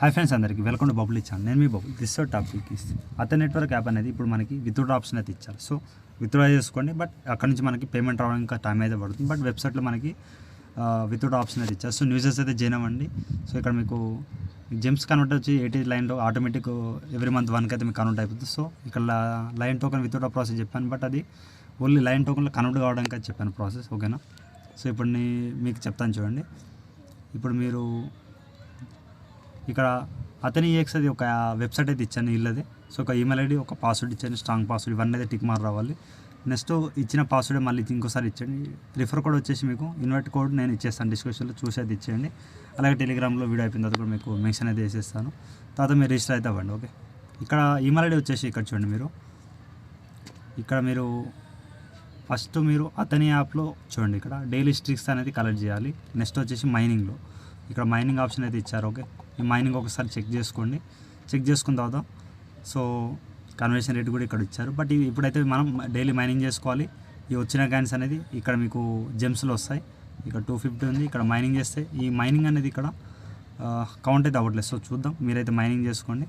Hi friends, అందరికీ welcome to bubble channel. నేను మీ bubble. This topic is అతని network app అనేది ఇప్పుడు మనకి విత్డ్రా ఆప్షన్ అయితే ఇచ్చారు. సో విత్డ్రా చేసుకోండి, బట్ అక్కడ నుంచి మనకి పేమెంట్ రావడం ఇంకా టైం అయితే పడుతుంది. బట్ వెబ్సైట్లో మనకి విత్డ్రా ఆప్షన్ అయితే ఇచ్చారు. సో న్యూసెస్ అయితే జాయిన్ అవ్వండి. సో ఇక్కడ మీకు జెమ్స్ కన్వర్ట్ వచ్చి 80 లైన్లో ఆటోమేటిక్ ఎవ్రీ మంత్ 1కి అయితే మీకు కన్వర్ట్ అయిపోతుంది. సో ఇక్కడ లైన్ టోకెన్ విత్డ్రా ప్రాసెస్ చెప్పాను, బట్ అది ఓన్లీ లైన్ టోకెన్లో కన్వర్ట్ కావడానికి అయితే చెప్పాను ప్రాసెస్. ఓకేనా? సో ఇప్పుడు మీకు చెప్తాను చూడండి. ఇప్పుడు మీరు ఇక్కడ అతని EX అది ఒక వెబ్సైట్ అయితే ఇచ్చాను ఇల్లది. సో ఒక ఈమెయిల్ ఐడి, ఒక పాస్వర్డ్ ఇచ్చాను, స్ట్రాంగ్ పాస్వర్డ్, ఇవన్నీ అయితే టిక్ మార్క్ రావాలి. నెక్స్ట్ ఇచ్చిన పాస్వర్డ్ మళ్ళీ ఇంకోసారి ఇచ్చండి. రిఫర్ కోడ్ వచ్చేసి మీకు ఇన్వైట్ కోడ్ నేను ఇచ్చేస్తాను డిస్క్రిప్షన్లో, చూసి అయితే ఇచ్చేయండి. అలాగే టెలిగ్రామ్లో వీడియో అయిపోయిన తర్వాత కూడా మీకు మెన్షన్ అయితే వేసేస్తాను. తర్వాత మీరు రిజిస్టర్ అయితే అవ్వండి. ఓకే, ఇక్కడ ఈమెయిల్ ఐడి వచ్చేసి ఇక్కడ చూడండి. ఇక్కడ మీరు ఫస్ట్ మీరు అతని యాప్లో చూడండి, ఇక్కడ డైలీ స్ట్రిక్స్ అనేది కలెక్ట్ చేయాలి. నెక్స్ట్ వచ్చేసి మైనింగ్లో ఇక్కడ మైనింగ్ ఆప్షన్ అయితే ఇచ్చారు. ఓకే, ఈ మైనింగ్ ఒకసారి చెక్ చేసుకోండి. చెక్ చేసుకున్న తర్వాత సో కన్వర్షన్ రేట్ కూడా ఇక్కడ ఇచ్చారు. బట్ ఇప్పుడైతే మనం డైలీ మైనింగ్ చేసుకోవాలి. ఈ వచ్చిన కాయిన్స్ అనేది ఇక్కడ మీకు జెమ్స్లో వస్తాయి. ఇక్కడ 250 ఉంది. ఇక్కడ మైనింగ్ చేస్తే ఈ మైనింగ్ అనేది ఇక్కడ కౌంట్ అయితే అవ్వట్లేదు. సో చూద్దాం, మీరైతే మైనింగ్ చేసుకోండి.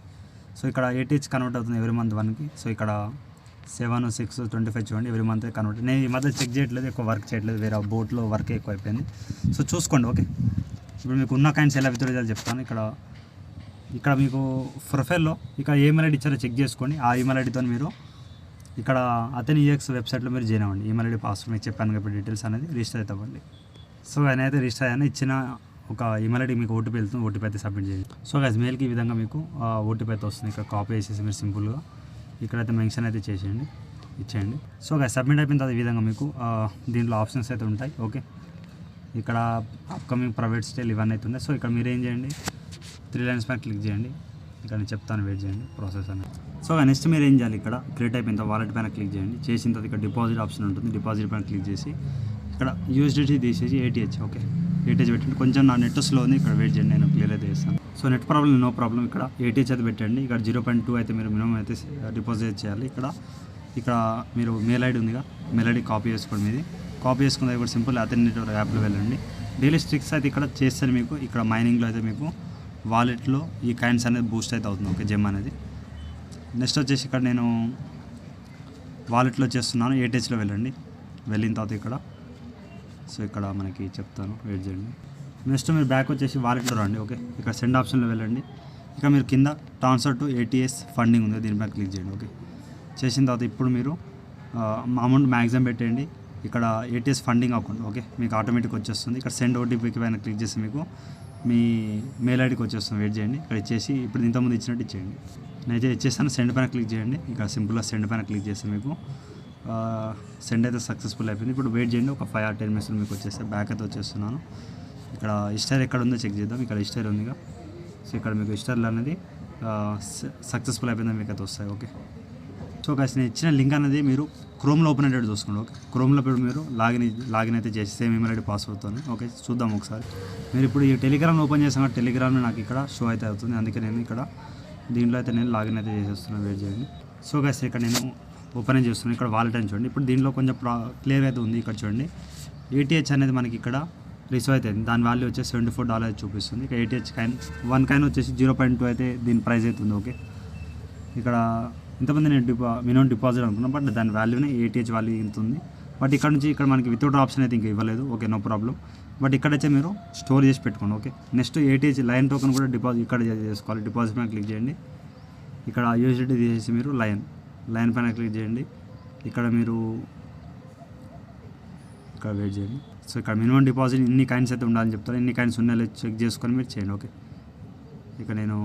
సో ఇక్కడ 80 కన్వర్ట్ అవుతుంది ఎవ్రీ మంత్ 1కి. సో ఇక్కడ 7, 6, 25 చూడండి, ఎవ్రీ మంత్ కన్వర్ట్. నేను ఈ మధ్య చెక్ చేయట్లేదు, ఎక్కువ వర్క్ చేయట్లేదు, వేరే బోట్లో వర్క్ ఎక్కువ అయిపోయింది. సో చూసుకోండి. ఓకే, ఇప్పుడు మీకు ఉన్న కాయిన్స్ ఎలా విత్డ్రా చేయాలో చెప్తాను. ఇక్కడ మీకు ప్రొఫైల్లో ఇక్కడ ఈమెయిల్ ఐడి ఇచ్చారో చెక్ చేసుకోండి. ఆ ఈమెయిల్ ఐడితో మీరు ఇక్కడ అతని EX వెబ్సైట్లో మీరు జాయిన్ అవ్వండి. ఈమెయిల్ ఐడి, పాస్వర్డ్ మీకు చెప్పాను కాబట్టి డీటెయిల్స్ అనేది రిజిస్టర్ అయితే అవ్వండి. సో ఆయన అయితే రిజిస్టర్ అయ్యాను. ఇచ్చిన ఒక ఈమెయిల్ ఐడి మీకు ఓటీపీ వెళ్తుంది. ఓటీపీ అయితే సబ్మిట్ చేయండి. సో గైస్, మెయిల్కి ఈ విధంగా మీకు ఓటీపీ అయితే వస్తుంది. ఇక్కడ కాపీ చేసేసి మీరు సింపుల్గా ఇక్కడైతే మెన్షన్ అయితే ఇచ్చేయండి. సో గైస్, సబ్మిట్ అయిపోయిన తర్వాత ఈ విధంగా మీకు దీంట్లో ఆప్షన్స్ అయితే ఉంటాయి. ఓకే, ఇక్కడ అప్కమింగ్ ప్రైవేట్ స్టైల్ ఇవన్నీ అయితే ఉన్నాయి. సో ఇక్కడ మీరు ఏం చేయండి, 3 లైన్స్ పైన క్లిక్ చేయండి. ఇక్కడ నేను చెప్తాను, వెయిట్ చేయండి ప్రాసెస్ అనేది. సో నెక్స్ట్ మీరు ఏం చేయాలి, ఇక్కడ క్రియేట్ అయిపోయిన తర్వాత వాలెట్ పైన క్లిక్ చేయండి. చేసిన తర్వాత ఇక్కడ డిపాజిట్ ఆప్షన్ ఉంటుంది. డిపాజిట్ పైన క్లిక్ చేసి ఇక్కడ USDT తీసేసి ATH. ఓకే, ATH పెట్టండి. కొంచెం నా నెట్ స్లో ఉంది, ఇక్కడ వెయిట్ చేయండి, నేను క్లియర్ అయితే చేస్తాను. So net problem no problem. ఇక్కడ ATH అయితే పెట్టండి. ఇక్కడ 0.2 అయితే మీరు మినిమం అయితే డిపాజిట్ చేయాలి. ఇక్కడ మీరు మెయిల్ ఐడి ఉందిగా, మెయిల్ ఐడి కాపీ చేసుకోండి. మీది కాపీ చేసుకున్నది కూడా సింపుల్. అతని నెట్వర్క్ యాప్లో వెళ్ళండి. డైలీ స్ట్రిక్స్ అయితే ఇక్కడ చేస్తే మీకు ఇక్కడ మైనింగ్లో అయితే మీకు వాలెట్లో ఈ కాయిన్స్ అనేది బూస్ట్ అయితే అవుతుంది. ఓకే, జెమ్ అనేది. నెక్స్ట్ వచ్చేసి ఇక్కడ నేను వాలెట్లో చేస్తున్నాను. ATHలో వెళ్ళండి. వెళ్ళిన తర్వాత ఇక్కడ మనకి చెప్తాను, వెయిట్ చేయండి. నెక్స్ట్ మీరు బ్యాక్ వచ్చేసి వాలెట్లో రండి. ఓకే, ఇక్కడ సెండ్ ఆప్షన్లో వెళ్ళండి. ఇక మీరు కింద ట్రాన్స్ఫర్ టు ATS ఫండింగ్ ఉంది, దీనిపైన క్లిక్ చేయండి. ఓకే, చేసిన తర్వాత ఇప్పుడు మీరు అమౌంట్ మ్యాక్సిమం పెట్టండి. ఇక్కడ ATS ఫండింగ్ అకౌంట్. ఓకే, మీకు ఆటోమేటిక్ వచ్చేస్తుంది. ఇక్కడ సెండ్ ఓటీపీకి పైన క్లిక్ చేసి మీకు మీ మెయిల్ ఐడికి వచ్చేస్తుంది. వెయిట్ చేయండి. ఇక్కడ ఇచ్చేసి ఇప్పుడు ఇంతకుముందు ఇచ్చినట్టు ఇచ్చేయండి. నేనైతే ఇచ్చేస్తాను. సెండ్ పైన క్లిక్ చేయండి. ఇక్కడ సింపుల్గా సెండ్ పైన క్లిక్ చేస్తే మీకు సెండ్ అయితే సక్సెస్ఫుల్ అయిపోయింది. ఇప్పుడు వెయిట్ చేయండి, ఒక 5 or 10 minutes మీకు వచ్చేస్తే బ్యాక్ అయితే వచ్చేస్తున్నాను. ఇక్కడ హిస్టరీ ఎక్కడ ఉందో చెక్ చేద్దాం. ఇక్కడ హిస్టరీ ఉందిగా. సో ఇక్కడ మీకు హిస్టరీలో అనేది సక్సెస్ఫుల్ అయిపోయిందని మీకు అయితే వస్తాయి. ఓకే, సో గైస్, నేను ఇచ్చిన లింక్ అనేది మీరు క్రోమ్లో ఓపెన్ అయ్యేటట్టు చూసుకోండి. ఓకే, క్రోమ్లో ఇప్పుడు మీరు లాగిన్ అయితే చేసి సేమ్ ఈమెయిల్ ఐడి పాస్వర్డ్తో. ఓకే, చూద్దాం ఒకసారి. మీరు ఇప్పుడు ఈ టెలిగ్రామ్ ఓపెన్ చేసాక టెలిగ్రామ్లో నాకు ఇక్కడ షో అయితే అవుతుంది. అందుకే నేను ఇక్కడ దీంట్లో అయితే నేను లాగిన్ అయితే చేసేస్తున్నాను. వెయిట్ చేయండి. సో గైస్, ఇక్కడ నేను ఓపెన్ చేస్తున్నాను. ఇక్కడ వాలెట్ అని చూడండి. ఇప్పుడు దీంట్లో కొంచెం క్లియర్ అయితే ఉంది. ఇక్కడ చూడండి, ATH అనేది మనకి ఇక్కడ రిసీవ్ అయితే దాని వాల్యూ వచ్చేసి $74 చూపిస్తుంది. ఇక ATH కాయిన్ 1 కాయిన్ వచ్చేసి 0.2 అయితే దీని ప్రైస్ అవుతుంది. ఓకే, ఇక్కడ ఇంతమంది నేను మినిమం డిపాజిట్ అనుకున్నాను, బట్ దాని వాల్యూనే ATH వాల్యూ ఇంత ఉంది. బట్ ఇక్కడ నుంచి ఇక్కడ మనకి వితౌట్ ఆప్షన్ అయితే ఇంకా ఇవ్వలేదు. Okay, no problem. బట్ ఇక్కడైతే మీరు స్టోర్ చేసి పెట్టుకోండి. Okay, next ATH line token కూడా డిపాజిట్ ఇక్కడ చేసుకోవాలి. డిపాజిట్ పైన క్లిక్ చేయండి. ఇక్కడ USDT తీసేసి మీరు లైన్ పైన క్లిక్ చేయండి. ఇక్కడ మీరు ఇక్కడ వెయిట్ చేయండి. సో ఇక్కడ మినిమం డిపాజిట్ ఇన్ని కాయిన్స్ అయితే ఉండాలని చెప్తారు. ఇన్ని కాయిన్స్ ఉన్నాయో చెక్ చేసుకొని మీరు చేయండి. ఓకే, ఇక నేను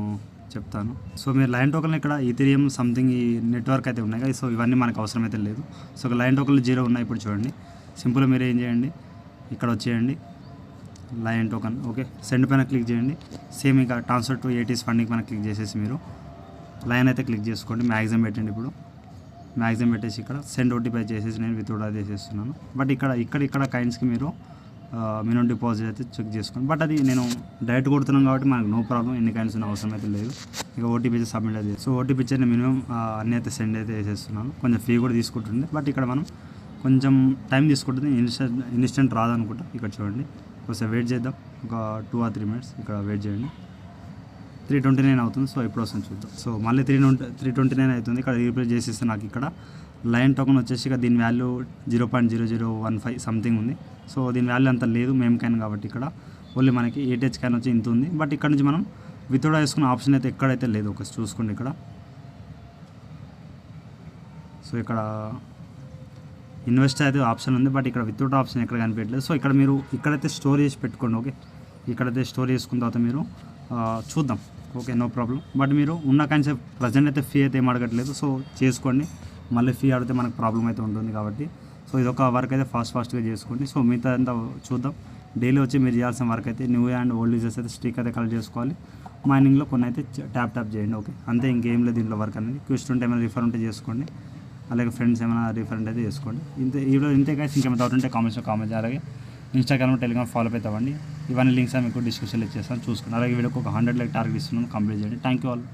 చెప్తాను. సో మీరు లైన్ టోకెన్ ఇక్కడ ఈథీరియం సంథింగ్ ఈ నెట్వర్క్ అయితే ఉన్నాయి కదా. సో ఇవన్నీ మనకు అవసరం అయితే లేదు. సో లైన్ టోకెన్లు 0 ఉన్నాయి. ఇప్పుడు చూడండి, సింపుల్గా మీరు ఏం చేయండి, ఇక్కడ వచ్చేయండి లైన్ టోకెన్. ఓకే, సెండ్ పైన క్లిక్ చేయండి. సేమ్ ఇక ట్రాన్స్ఫర్ టు ATS ఫండింగ్ పైన క్లిక్ చేసేసి మీరు లైన్ అయితే క్లిక్ చేసుకోండి. మ్యాక్సిమం పెట్టండి. ఇప్పుడు మ్యాక్సిమం పెట్టేసి ఇక్కడ సెండ్ ఓటీపీ చేసేసి నేను విత్డ్రా చేసేస్తున్నాను. బట్ ఇక్కడ కాయిన్స్కి మీరు మినిమం డిపాజిట్ అయితే చెక్ చేసుకోండి. బట్ అది నేను డైరెక్ట్ కొడుతున్నాం కాబట్టి మనకు నో ప్రాబ్లం. ఎన్ని కాయిన్స్ ఉన్న అవసరం అయితే లేదు. ఇక ఓటీపీ అయితే సబ్మిట్ అయితే. సో ఓటీపీ ఇచ్చి నేను మినిమం అన్నీ అయితే సెండ్ అయితే వేసేస్తున్నాను. కొంచెం ఫీ కూడా తీసుకుంటుంది. బట్ ఇక్కడ మనం కొంచెం టైం తీసుకుంటుంది. ఇన్స్టెంట్ రాదనుకుంటా. ఇక్కడ చూడండి, ఒకసారి వెయిట్ చేద్దాం. ఒక 2 or 3 minutes ఇక్కడ వెయిట్ చేయండి. 329 అవుతుంది. సో ఎప్పుడు వస్తుంది చూద్దాం. సో మళ్ళీ 329 అవుతుంది. ఇక్కడ రీప్లేస్ చేసేస్తే నాకు ఇక్కడ లైన్ టోకెన్ వచ్చేసి ఇక దీని వాల్యూ 0.0015 సంథింగ్ ఉంది. సో దీని వాల్యూ అంత లేదు మేమ్ కాయిన్ కాబట్టి. ఇక్కడ ఓన్లీ మనకి ATH కాయిన్ వచ్చి ఇంత ఉంది. బట్ ఇక్కడ నుంచి మనం విత్డ్రా చేసుకున్న ఆప్షన్ అయితే ఎక్కడైతే లేదు. ఒకసారి చూసుకోండి ఇక్కడ. సో ఇక్కడ ఇన్వెస్ట్ అయితే ఆప్షన్ ఉంది, బట్ ఇక్కడ విత్డ్రా ఆప్షన్ ఎక్కడ కనిపించట్లేదు. సో ఇక్కడ మీరు ఇక్కడైతే స్టోర్ చేసి పెట్టుకోండి. ఓకే, ఇక్కడైతే స్టోర్ చేసుకున్న తర్వాత మీరు చూద్దాం. Okay, no problem. బట్ మీరు ఉన్న కాయిన్స్ ప్రజెంట్ అయితే ఫీ అయితే ఏం అడగట్లేదు. సో చేసుకోండి. మళ్ళీ ఫీ అడిగితే మనకు ప్రాబ్లం అయితే ఉంటుంది కాబట్టి సో ఇదొక వర్క్ అయితే ఫాస్ట్గా చేసుకోండి. సో మిగతా అంతా చూద్దాం. డైలీ వచ్చి మీరు చేయాల్సిన వర్క్ అయితే న్యూ అండ్ ఓల్డ్ యూజర్స్ అయితే స్టిక్ అయితే కలెక్ట్ చేసుకోవాలి. మైనింగ్లో కొన్ని అయితే ట్యాప్ చేయండి. ఓకే, అంతే, ఇంకేం లేదు దీంట్లో వర్క్ అనేది. క్వశ్చన్ ఉంటే ఏమైనా రిఫర్ ఉంటే చేసుకోండి, అలాగే ఫ్రెండ్స్ ఏమైనా రిఫరెంట్ అయితే చేసుకోండి. ఇంతే గైస్. ఇంకేమైనా డౌట్ ఉంటే కామెంట్స్లో కామెంట్ చేయాలి. అలాగే ఇన్స్టాగ్రామ్, టెలిగ్రామ్ ఫాలో అవుతామండి. ఇవన్నీ లింక్స్ మీకు డిస్క్రిప్షన్లో ఇచ్చేస్తాను, చూసుకోండి. అలాగే వీళ్ళకి ఒక 100 లైక్ టార్గెట్ ఇస్తున్నాను, కంప్లీట్ చేయండి. Thank you all.